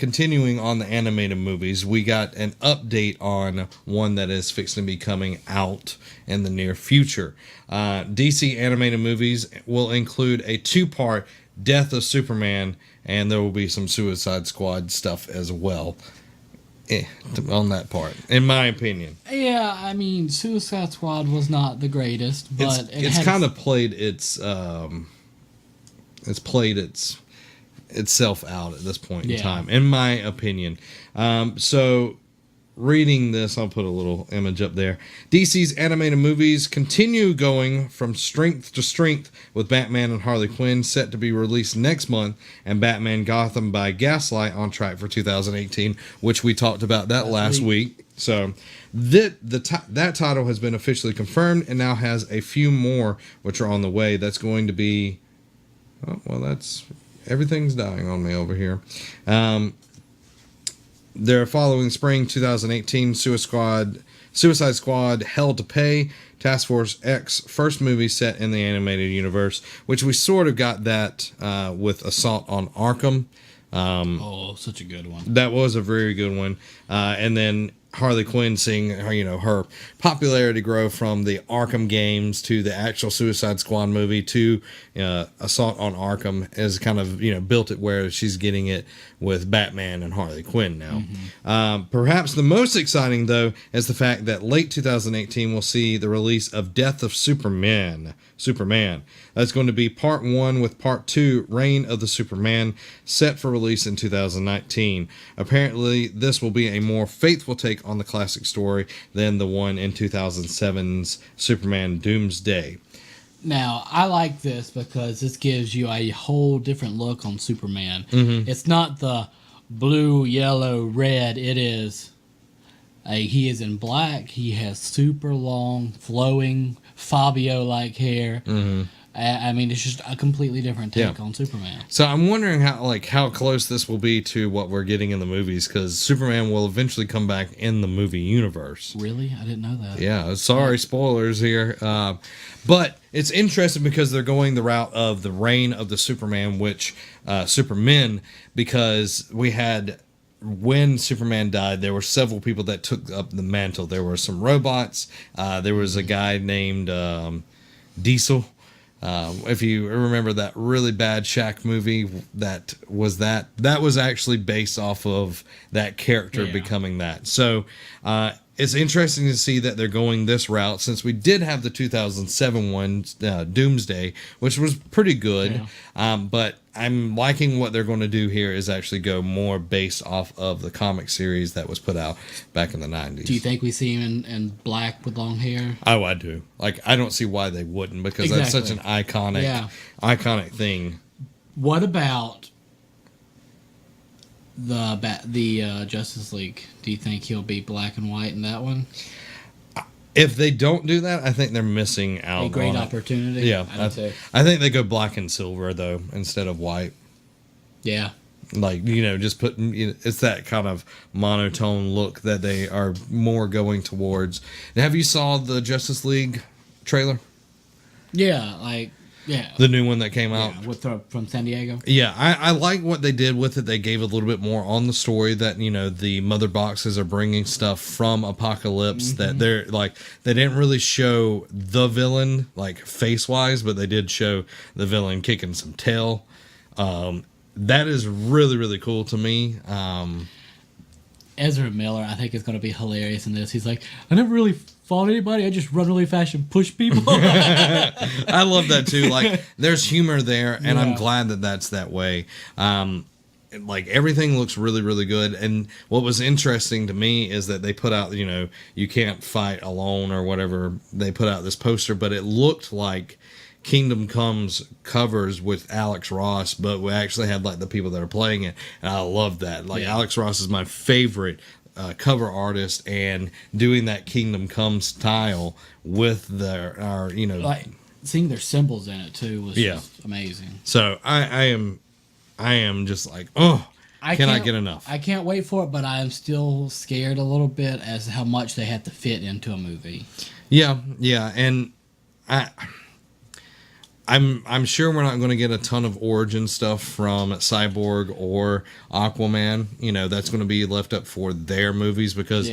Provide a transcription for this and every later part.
continuing on the animated movies, we got an update on one that is fixing to be coming out in the near future. DC animated movies will include a 2-part Death of Superman, and there will be some Suicide Squad stuff as well. On that part, in my opinion. Yeah, I mean, Suicide Squad was not the greatest, but it's kind of played itself out at this point in time, in my opinion. So reading this, I'll put a little image up there. DC's animated movies continue going from strength to strength, with Batman and Harley Quinn set to be released next month, and Batman Gotham by Gaslight on track for 2018, which we talked about that last week. So that title has been officially confirmed and now has a few more which are on the way. That's going to be... Oh, well, that's... Everything's dying on me over here. They're following spring 2018 Suicide Squad Hell to Pay, Task Force X, first movie set in the animated universe, which we sort of got that with Assault on Arkham. Such a good one. That was a very good one. And then Harley Quinn seeing her popularity grow from the Arkham games to the actual Suicide Squad movie to Assault on Arkham has kind of built it where she's getting it with Batman and Harley Quinn now. Mm-hmm. Perhaps the most exciting though is the fact that late 2018 will see the release of Death of Superman. That's going to be part 1 with part 2, Reign of the Superman, set for release in 2019. Apparently, this will be a more faithful take on the classic story than the one in 2007's Superman Doomsday. Now, I like this because this gives you a whole different look on Superman. Mm-hmm. It's not the blue, yellow, red. It is... he is in black. He has super long, flowing, Fabio-like hair. Mm-hmm. I mean, it's just a completely different take on Superman. So I'm wondering how close this will be to what we're getting in the movies, because Superman will eventually come back in the movie universe. Really? I didn't know that. Yeah, sorry, spoilers here. But it's interesting because they're going the route of the Reign of the Superman, which Supermen, because we had... When Superman died, there were several people that took up the mantle. There were some robots. There was a guy named Diesel. If you remember that really bad Shaq movie, that was actually based off of that character becoming that. So it's interesting to see that they're going this route, since we did have the 2007 one, Doomsday, which was pretty good. Yeah. But I'm liking what they're going to do here is actually go more based off of the comic series that was put out back in the 90s. Do you think we see him in black with long hair? Oh, I do. I don't see why they wouldn't, because that's such an iconic thing. What about the Justice League? Do you think he'll be black and white in that one? If they don't do that, I think they're missing out. A great opportunity. Yeah, I think they go black and silver though instead of white. Yeah, just put. It's that kind of monotone look that they are more going towards. Have you saw the Justice League trailer? Yeah, the new one that came out from San Diego. Yeah, I like what they did with it. They gave a little bit more on the story that the mother boxes are bringing stuff from Apocalypse. Mm-hmm. That they didn't really show the villain face wise, but they did show the villain kicking some tail. That is really, really cool to me. Ezra Miller, I think, is going to be hilarious in this. He's like, I never really fought anybody. I just run really fast and push people. I love that too. There's humor there, and I'm glad that that's that way. Everything looks really, really good. And what was interesting to me is that they put out, you can't fight alone or whatever. They put out this poster, but it looked like Kingdom Comes covers with Alex Ross, but we actually had the people that are playing it, and I love that. Alex Ross is my favorite cover artist, and doing that Kingdom Come style with seeing their symbols in it too was just amazing. So I am just I cannot get enough. I can't wait for it, but I am still scared a little bit as to how much they have to fit into a movie. Yeah, and I'm sure we're not going to get a ton of origin stuff from Cyborg or Aquaman. You know, that's going to be left up for their movies because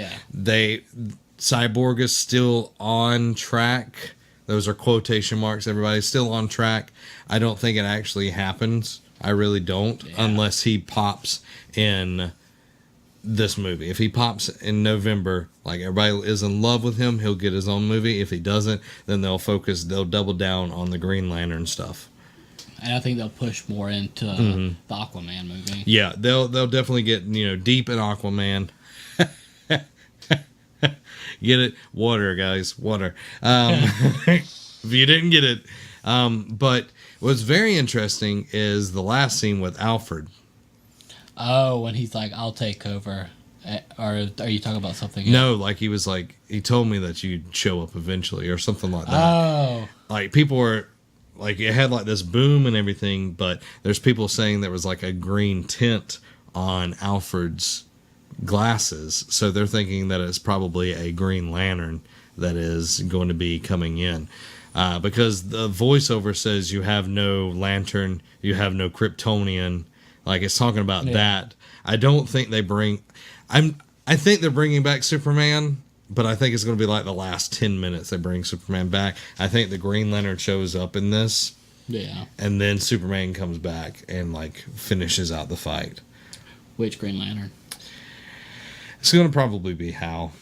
Cyborg is still on track. Those are quotation marks. Everybody's still on track. I don't think it actually happens. I really don't, unless he pops in this movie. If he pops in November, like everybody is in love with him, he'll get his own movie. If he doesn't, then they'll double down on the Green Lantern stuff. And I think they'll push more into the Aquaman movie. Yeah, they'll definitely get, deep in Aquaman. Get it? Water, guys. Water. If you didn't get it. But what's very interesting is the last scene with Alfred. Oh, when he's like, I'll take over. Or are you talking about something else? No, like he was like, he told me that you'd show up eventually or something like that. Oh. Like people were, like it had like this boom and everything, but there's people saying there was like a green tint on Alfred's glasses. So they're thinking that it's probably a Green Lantern that is going to be coming in. Because the voiceover says you have no lantern, you have no Kryptonian. Like it's talking about that. I don't think they bring. I think they're bringing back Superman, but I think it's going to be like the last 10 minutes they bring Superman back. I think the Green Lantern shows up in this. Yeah. And then Superman comes back and like finishes out the fight. Which Green Lantern? It's going to probably be Hal.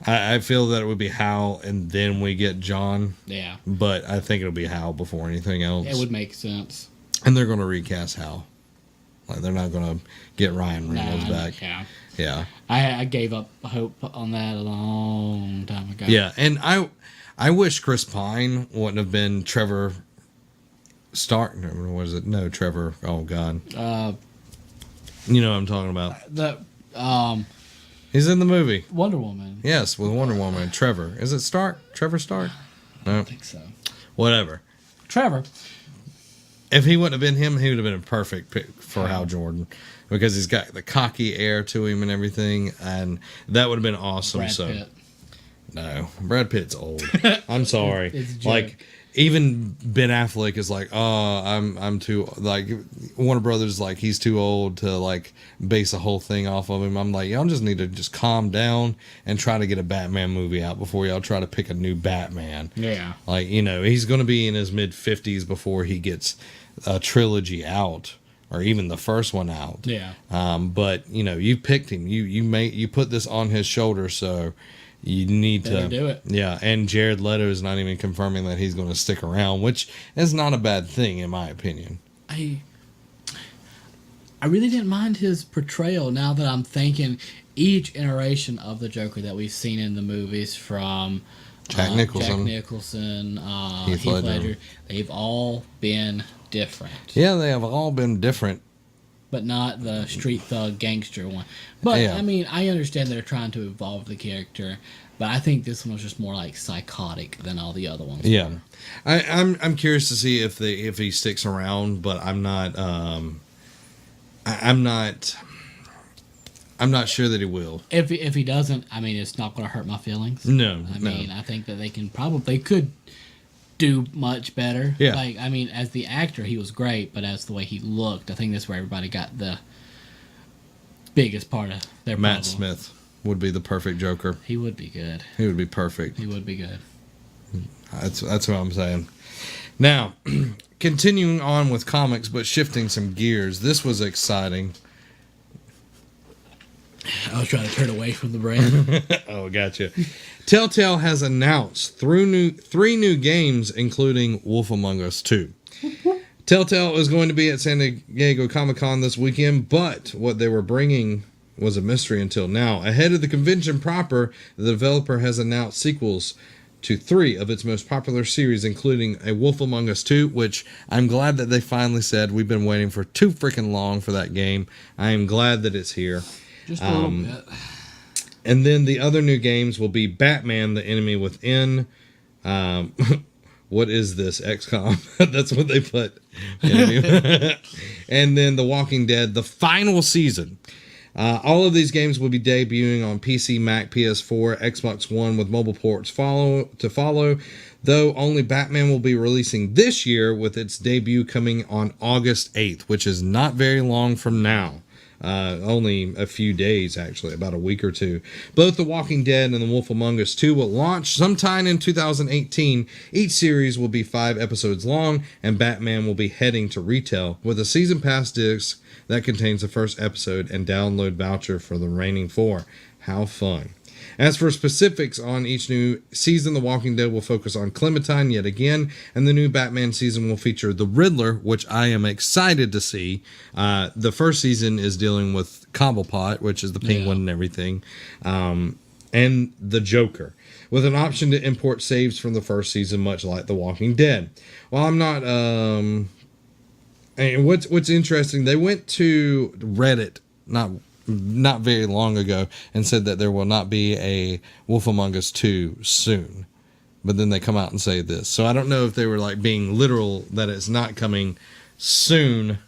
I feel that it would be Hal, and then we get John. Yeah. But I think it'll be Hal before anything else. It would make sense. And they're going to recast Hal. Like they're not going to get Ryan Reynolds back. Yeah. Yeah. I gave up hope on that a long time ago. Yeah, and I wish Chris Pine wouldn't have been Trevor Stark. What is it? No, Trevor. Oh God. You know what I'm talking about. He's in the movie Wonder Woman. Yes, with Wonder Woman. Trevor. Is it Stark? Trevor Stark? No. I don't think so. Whatever. Trevor. If he wouldn't have been him, he would have been a perfect pick for Hal Jordan because he's got the cocky air to him and everything, and that would have been awesome. Brad Pitt. No, Brad Pitt's old. I'm sorry. It's a joke. Like even Ben Affleck is like, oh, I'm too like Warner Brothers like he's too old to like base the whole thing off of him. I'm like, y'all just need to just calm down and try to get a Batman movie out before y'all try to pick a new Batman. Yeah, like he's going to be in his mid-50s before he gets a trilogy out or even the first one out. Yeah. But you picked him. You put this on his shoulder, so. You need to do it. Yeah, and Jared Leto is not even confirming that he's going to stick around, which is not a bad thing in my opinion. I really didn't mind his portrayal. Now that I'm thinking, each iteration of the Joker that we've seen in the movies, from Jack Nicholson, Heath Ledger, they've all been different. Yeah, they have all been different. But not the street thug gangster one. But, yeah. I mean, I understand they're trying to evolve the character, but I think this one was just more like psychotic than all the other ones. Yeah. I'm curious to see if he sticks around, but I'm not sure that he will. If he doesn't, I mean, it's not going to hurt my feelings. No. I mean, I think that they could do much better. Yeah. Like, I mean, as the actor, he was great, but as the way he looked, I think that's where everybody got the biggest part of their Matt problem. Smith would be the perfect Joker. He would be good. He would be perfect. He would be good. That's what I'm saying. Now, continuing on with comics, but shifting some gears. This was exciting. I was trying to turn away from the brand. Oh, gotcha. Telltale has announced three new games, including Wolf Among Us 2. Telltale is going to be at San Diego Comic-Con this weekend, but what they were bringing was a mystery until now. Ahead of the convention proper, the developer has announced sequels to 3 of its most popular series, including A Wolf Among Us 2, which I'm glad that they finally said. We've been waiting for too freaking long for that game. I am glad that it's here. Just a little bit. And then the other new games will be Batman, The Enemy Within. What is this? XCOM. That's what they put. And then The Walking Dead, the final season. All of these games will be debuting on PC, Mac, PS4, Xbox One with mobile ports to follow, though only Batman will be releasing this year with its debut coming on August 8th, which is not very long from now. Only a few days, actually, about a week or two. Both The Walking Dead and The Wolf Among Us 2 will launch sometime in 2018. Each series will be 5 episodes long, and Batman will be heading to retail with a season pass disc that contains the first episode and download voucher for the remaining 4. How fun. As for specifics on each new season, The Walking Dead will focus on Clementine yet again, and the new Batman season will feature the Riddler, which I am excited to see. The first season is dealing with Cobblepot, which is the Penguin and everything, and the Joker, with an option to import saves from the first season, much like The Walking Dead. While I'm not... and what's interesting, they went to Reddit, not very long ago, and said that there will not be a Wolf Among Us 2 soon. But then they come out and say this. So I don't know if they were like being literal that it's not coming soon,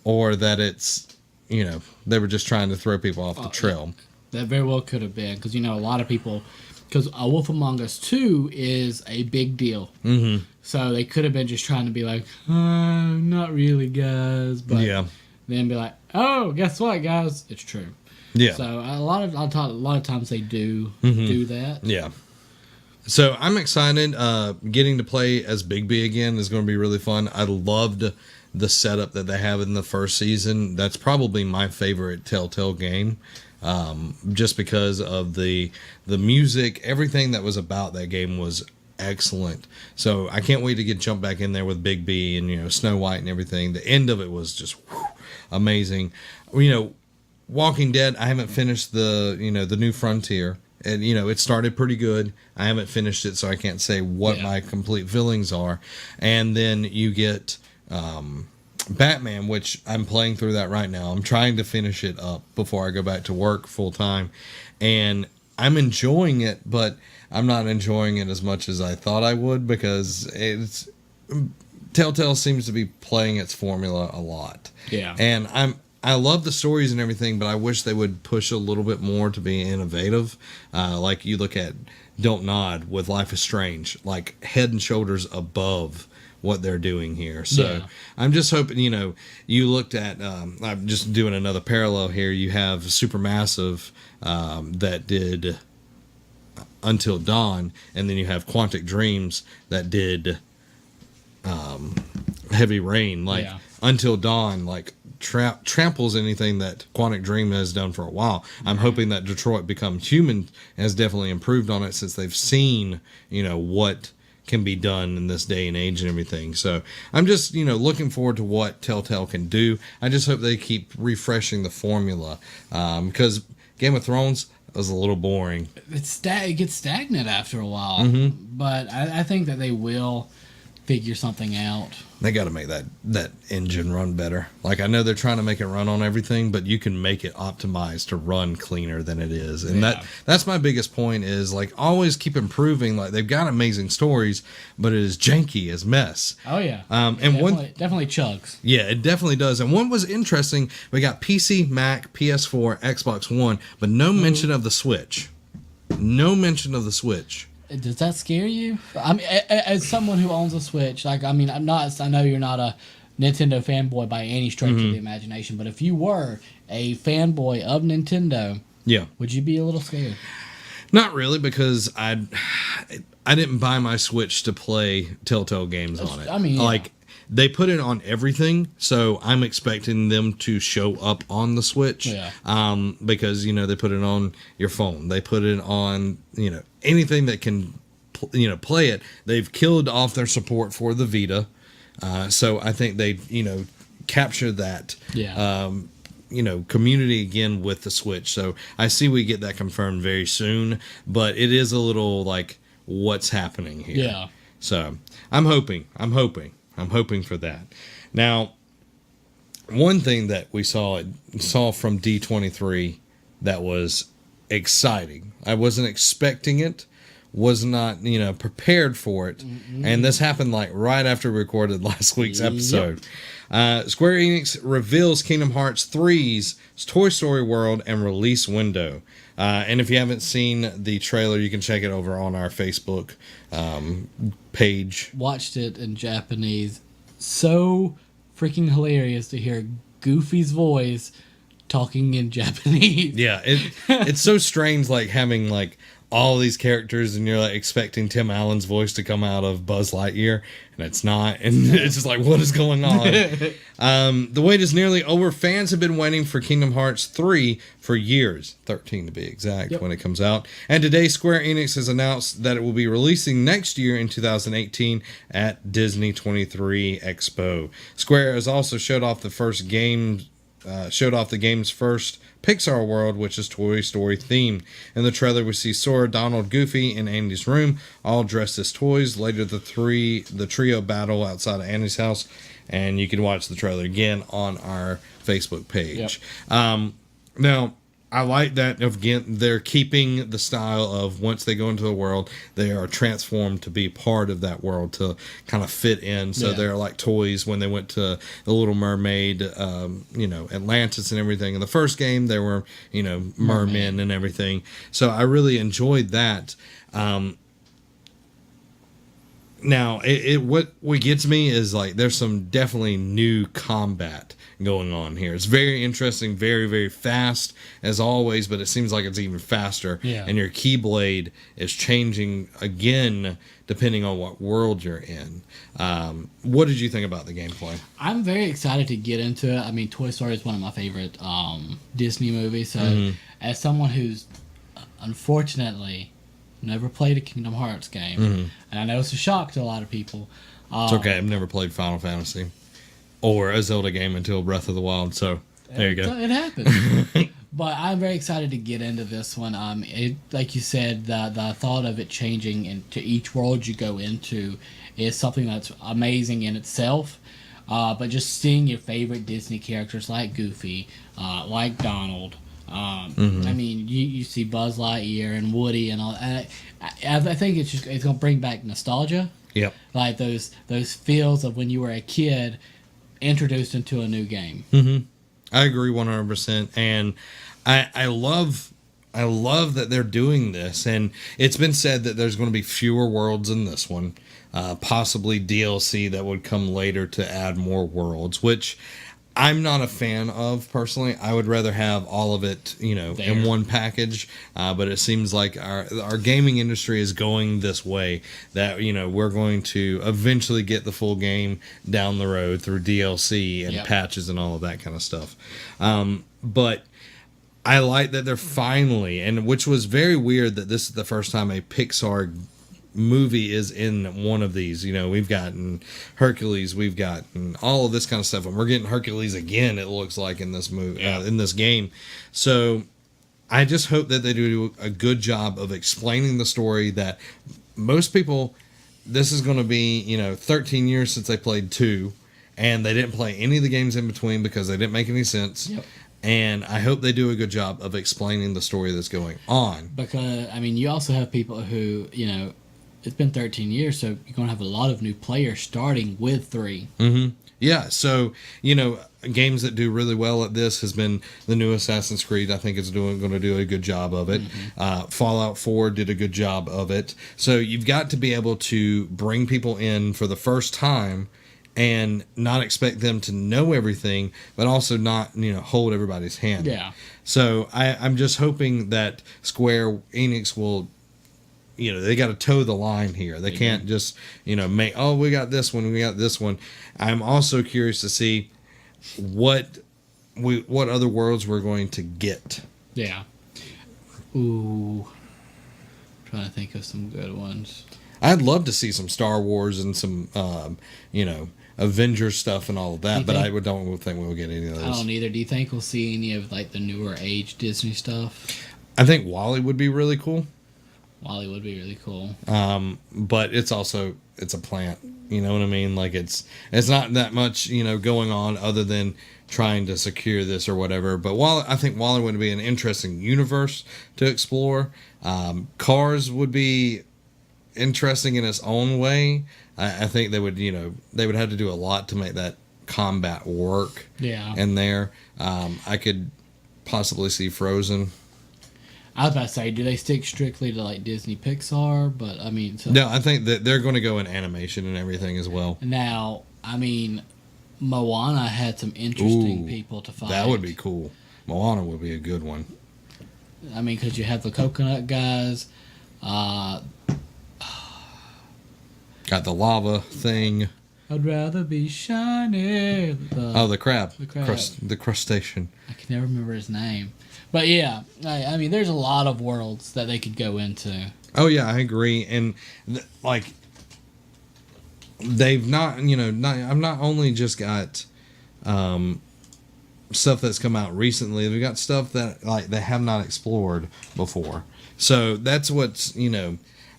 or that it's, they were just trying to throw people off the trail. That very well could have been, because, a lot of people, because A Wolf Among Us 2 is a big deal. Mm-hmm. So they could have been just trying to be like, not really, guys. But then be like, oh, guess what, guys? It's true. Yeah. So a lot of times they do that. Yeah. So I'm excited. Getting to play as Bigby again is going to be really fun. I loved the setup that they have in the first season. That's probably my favorite Telltale game, just because of the music. Everything that was about that game was excellent. So I can't wait to jump back in there with Bigby and Snow White and everything. The end of it was just amazing. Walking Dead, I haven't finished the New Frontier, and it started pretty good. I haven't finished it, so I can't say what my complete feelings are. And then you get Batman, which I'm playing through that right now. I'm trying to finish it up before I go back to work full time, and I'm enjoying it, but I'm not enjoying it as much as I thought I would, because Telltale seems to be playing its formula a lot. Yeah. And I love the stories and everything, but I wish they would push a little bit more to be innovative. Like you look at Don't Nod with Life is Strange, like head and shoulders above what they're doing here. So I'm just hoping, you looked at, I'm just doing another parallel here. You have Supermassive that did Until Dawn, and then you have Quantic Dreams that did Heavy Rain. Until Dawn, tramples anything that Quantic Dream has done for a while. I'm hoping that Detroit Become Human has definitely improved on it, since they've seen, what can be done in this day and age and everything. So I'm just, looking forward to what Telltale can do. I just hope they keep refreshing the formula, because Game of Thrones was a little boring. It gets stagnant after a while, but I think that they will figure something out. They got to make that engine run better. I know they're trying to make it run on everything, but you can make it optimized to run cleaner than it is. And that's my biggest point is, always keep improving. They've got amazing stories, but it is janky as mess. Oh, yeah. And definitely chugs. Yeah, it definitely does. And one was interesting. We got PC, Mac, PS4, Xbox One, but no mention of the Switch. No mention of the Switch. Does that scare you? I mean, as someone who owns a Switch, I know you're not a Nintendo fanboy by any stretch of the imagination, but if you were a fanboy of Nintendo, would you be a little scared? Not really, because I didn't buy my Switch to play Telltale Games on it. I mean, they put it on everything, so I'm expecting them to show up on the Switch. Yeah. Because they put it on your phone, they put it on anything that can play it. They've killed off their support for the Vita, so I think they capture that community again with the Switch. So I see we get that confirmed very soon, but it is a little what's happening here. Yeah. So I'm hoping for that. Now, one thing that we saw from D23 that was exciting, I wasn't expecting it, was not, prepared for it. And this happened like right after we recorded last week's episode. Square Enix reveals Kingdom Hearts 3's Toy Story World and release window. And if you haven't seen the trailer, you can check it over on our Facebook page. Watched it in Japanese. So freaking hilarious to hear Goofy's voice talking in Japanese. Yeah, it's so strange, like having like all these characters and you're like expecting Tim Allen's voice to come out of Buzz Lightyear, and it's not, and it's just like, what is going on? The wait is nearly over. Fans have been waiting for Kingdom Hearts 3 for years, 13 to be exact, when it comes out. And today Square Enix has announced that it will be releasing next year in 2018 at Disney 23 Expo. Square has also showed off the game's first Pixar world, which is Toy Story themed. In the trailer, we see Sora, Donald, Goofy, and Andy's room, all dressed as toys. Later, the trio battle outside of Andy's house, and you can watch the trailer again on our Facebook page. Now, I like that, again, they're keeping the style of once they go into the world, they are transformed to be part of that world, to kind of fit in. So they're like toys when they went to The Little Mermaid, Atlantis and everything. In the first game, they were, mermen and everything. So I really enjoyed that. Now, what gets me is like there's some definitely new combat going on here. It's very interesting, very, very fast as always, but it seems like it's even faster. Yeah. And your Keyblade is changing again depending on what world you're in. What did you think about the gameplay? I'm very excited to get into it. I mean, Toy Story is one of my favorite Disney movies. So as someone who's unfortunately never played a Kingdom Hearts game, and I know it's a shock to a lot of people. It's okay. I've never played Final Fantasy or a Zelda game until Breath of the Wild, so there you go. It happens. But I'm very excited to get into this one. Like you said, the thought of it changing into each world you go into is something that's amazing in itself. But just seeing your favorite Disney characters like Goofy, like Donald, I mean, you see Buzz Lightyear and Woody and all. I think it's gonna bring back nostalgia. Yep. Like those feels of when you were a kid, introduced into a new game. I agree 100%, and I love that they're doing this. And it's been said that there's going to be fewer worlds in this one, possibly DLC that would come later to add more worlds, which I'm not a fan of personally. I would rather have all of it, in one package. But it seems like our gaming industry is going this way, that, we're going to eventually get the full game down the road through DLC and patches and all of that kind of stuff. But I like that they're finally, and which was very weird that this is the first time a Pixar movie is in one of these. We've gotten Hercules, we've gotten all of this kind of stuff, and we're getting Hercules again, it looks like, in this movie, in this game. So I just hope that they do a good job of explaining the story, that most people, this is going to be 13 years since they played 2, and they didn't play any of the games in between because they didn't make any sense. And I hope they do a good job of explaining the story that's going on, because you also have people who it's been 13 years, so you're going to have a lot of new players starting with 3. Yeah, so, games that do really well at this has been the new Assassin's Creed. I think it's going to do a good job of it. Fallout 4 did a good job of it. So you've got to be able to bring people in for the first time and not expect them to know everything, but also not, hold everybody's hand. Yeah. So I'm just hoping that Square Enix will, they got to toe the line here. They can't just, make, we got this one, we got this one. I'm also curious to see what other worlds we're going to get. Yeah. Ooh. Trying to think of some good ones. I'd love to see some Star Wars and some, Avengers stuff and all of that, but I don't think we'll get any of those. I don't either. Do you think we'll see any of like the newer age Disney stuff? I think Wall-E would be really cool. Wall-E would be really cool. But it's a plant. You know what I mean? Like it's not that much, going on other than trying to secure this or whatever. But I think Wall-E would be an interesting universe to explore. Cars would be interesting in its own way. I think they would have to do a lot to make that combat work. Yeah. In there, I could possibly see Frozen. I was about to say, do they stick strictly to like Disney Pixar? But I mean, no, I think that they're going to go in animation and everything as well. Now, I mean, Moana had some interesting people to fight. That would be cool. Moana would be a good one. I mean, because you have the coconut guys. Got the lava thing. I'd rather be shiny. The crab. The crab. The crustacean. I can never remember his name. But yeah, I mean, there's a lot of worlds that they could go into. Oh, yeah, I agree. And, like, they've not, I've not only just got stuff that's come out recently, they've got stuff that, like, they have not explored before. So that's what's,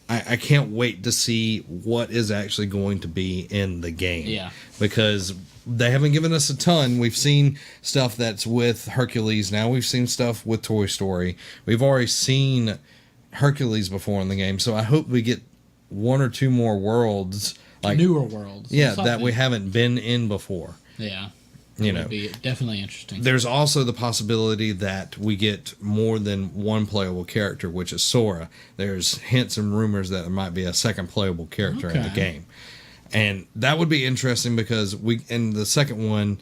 I can't wait to see what is actually going to be in the game. Yeah. Because they haven't given us a ton. We've seen stuff that's with Hercules now. We've seen stuff with Toy Story. We've already seen Hercules before in the game. So I hope we get one or two more worlds. Like newer worlds. Yeah, that we haven't been in before. Yeah. Would be definitely interesting. There's also the possibility that we get more than one playable character, which is Sora. There's hints and rumors that there might be a second playable character in the game. And that would be interesting because in the second one,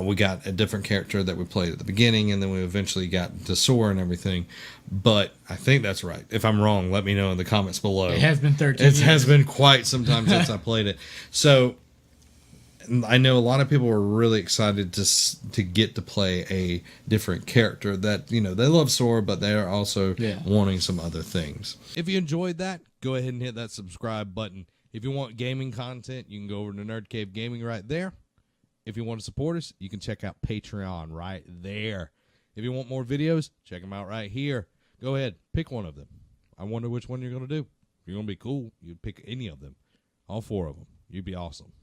we got a different character that we played at the beginning, and then we eventually got to Sora and everything. But I think that's right. If I'm wrong, let me know in the comments below. It has been 13 years. It has been quite some time since I played it. So I know a lot of people were really excited to get to play a different character that, they love Sora, but they are also wanting some other things. If you enjoyed that, go ahead and hit that subscribe button. If you want gaming content, you can go over to Nerd Cave Gaming right there. If you want to support us, you can check out Patreon right there. If you want more videos, check them out right here. Go ahead, pick one of them. I wonder which one you're going to do. If you're going to be cool, you pick any of them. All 4 of them. You'd be awesome.